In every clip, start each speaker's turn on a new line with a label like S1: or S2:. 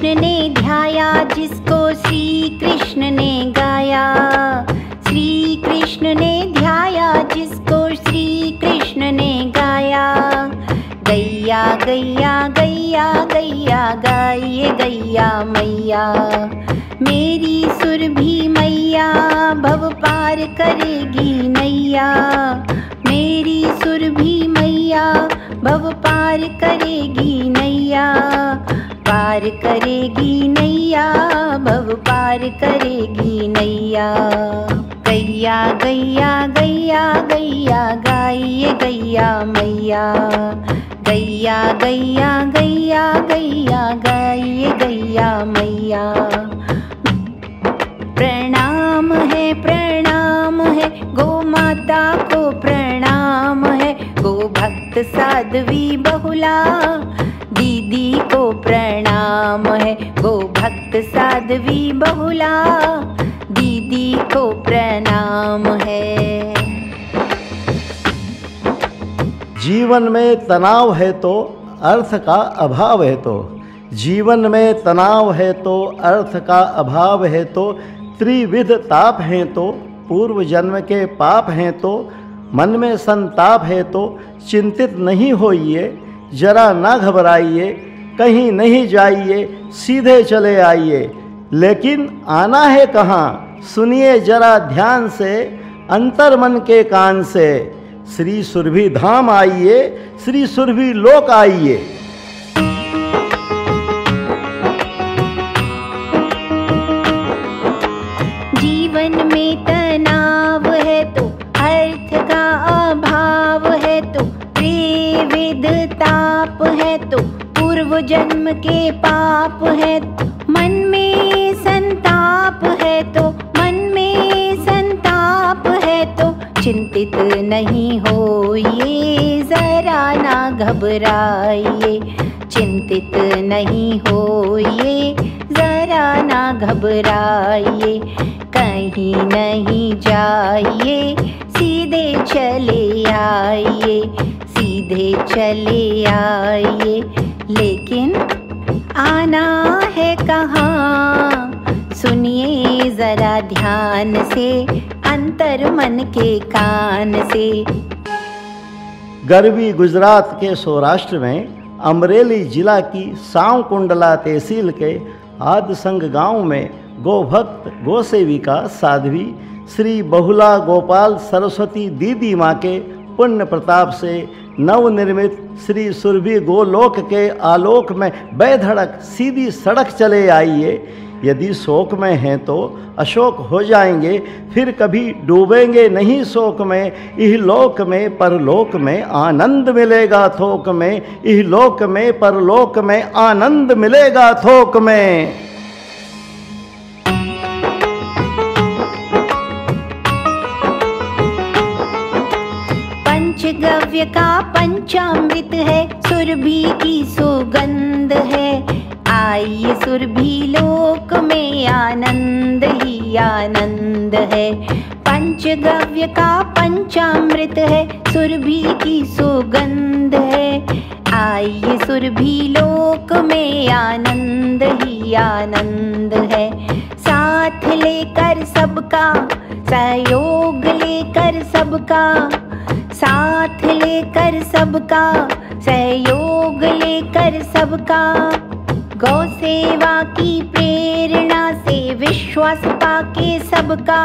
S1: कृष्ण ने ध्याया, जिसको श्री कृष्ण ने गाया। श्री कृष्ण ने ध्याया, जिसको श्री कृष्ण ने गाया। गैया गैया गैया गैया गाइए गैया मैया, मेरी सुरभि मैया भव पार करेगी नैया। मेरी सुरभि मैया भव पार करेगी नैया, पार करेगी नैया, भव पार करेगी नैया। गैया गैया गैया गैया गाइए गैया मैया, गैया गैया गैया गैया गाइए गैया मैया। प्रणाम है गौ माता को प्रणाम है, गो भक्त साध्वी बहुला दीदी को प्रणाम है। गो भक्त साध्वी बहुला दीदी को प्रणाम है।
S2: जीवन में तनाव है तो अर्थ का अभाव है, तो जीवन में तनाव है तो अर्थ का अभाव है, तो त्रिविध ताप हैं तो पूर्व जन्म के पाप हैं, तो मन में संताप है तो चिंतित नहीं होइए, जरा ना घबराइए, कहीं नहीं जाइए, सीधे चले आइए। लेकिन आना है कहाँ, सुनिए जरा ध्यान से, अंतर मन के कान से। श्री सुरभि धाम आइए, श्री सुरभि लोक आइए।
S1: जीवन में तनाव है तो अर्थ का अभाव है, तो त्रिविध ताप है तो पूर्व जन्म के पाप है। मन में संताप है तो मन में संताप है, तो चिंतित नहीं होइए, जरा ना घबराइए। चिंतित नहीं होइए, जरा ना घबराइए, कहीं नहीं जाइए, सीधे चले आइए, सीधे चले आइए। लेकिन आना है कहाँ, सुनिए जरा ध्यान से, अंतर मन के कान से।
S2: गरवी गुजरात के सौराष्ट्र में अमरेली जिला की सांवकुंडला तहसील के आदसंग गांव में गोभक्त गोसेविका साध्वी श्री बहुला गोपाल सरस्वती दीदी माँ के पुण्य प्रताप से नवनिर्मित श्री सुरभि गोलोक के आलोक में बेधड़क सीधी सड़क चले आइए। यदि शोक में हैं तो अशोक हो जाएंगे, फिर कभी डूबेंगे नहीं शोक में। इहलोक में परलोक में आनंद मिलेगा थोक में, इहलोक में परलोक में आनंद मिलेगा थोक में।
S1: पंचगव्य का पंचामृत है, सुरभि की सुगंध है। आइए सुरभि लोक में आनंद ही आनंद है। पंचगव्य का पंचामृत है, सुरभि की सुगंध है। आइए सुरभि लोक में आनंद ही आनंद है। साथ लेकर सबका, सहयोग लेकर सबका, साथ लेकर सबका, सहयोग लेकर सबका। गौ सेवा की प्रेरणा से विश्वास पाके सबका,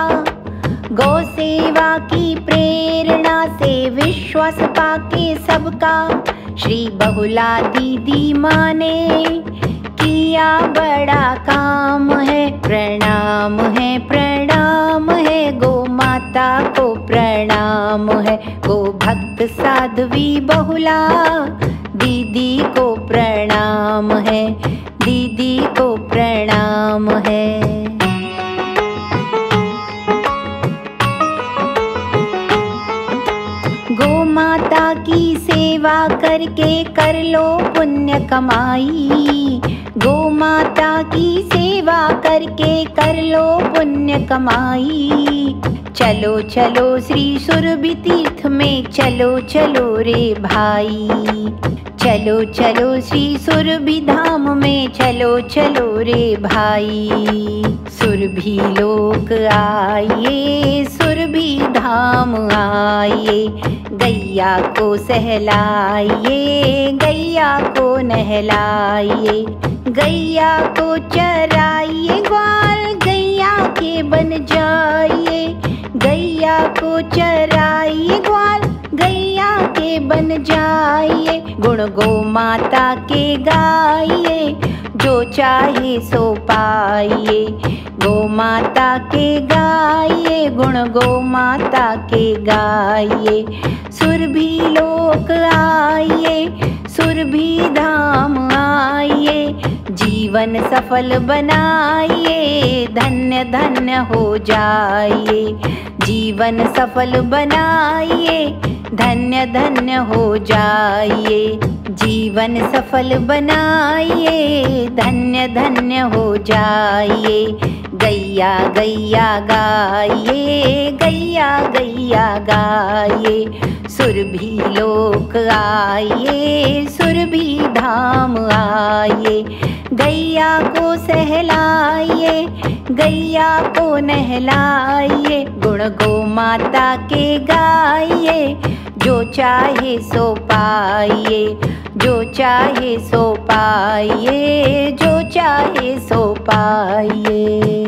S1: गौ सेवा की प्रेरणा से विश्वास पाके सबका। श्री बहुला दीदी माँ ने किया बड़ा काम है। प्रणाम है गौ माता को प्रणाम है। गो भक्त साध्वी बहुला दीदी को प्रणाम है, दीदी को प्रणाम है। गौ माता की सेवा करके कर लो पुण्य कमाई। गौ माता की सेवा करके कर लो पुण्य कमाई। चलो चलो श्री सुरभि तीर्थ में, चलो चलो रे भाई। चलो चलो श्री सुरभि धाम में, चलो चलो रे भाई। सुरभि लोक आइए, सुरभि धाम आइए। गैया को सहलाइए, गैया को नहलाइए। गैया को चराइए, ग्वाल गैया के बन जाइए। गैया को चराइए, ग्वाल गैया के बन जाइए। गुण गो माता के गाइए, जो चाहे सो पाइए। गो माता के गाइए, गुण गो माता के गाइए। सुरभि लोक आइए, सुरभि धाम आइए। जीवन सफल बनाइए, धन्य धन्य हो जाइए। जीवन सफल बनाइए, धन्य धन्य हो जाइए। जीवन सफल बनाइए, धन्य धन्य हो जाइए। गैया गैया गाइए, गैया गैया गाइए। सुरभि लोक आइए, सुरभि धाम आइए। गैया को सहलाइए, गैया को नहलाइए। गुण गो माता के गाइए, जो चाहे सो पाइए। जो चाहे सो पाइए, जो चाहे सो पाइए।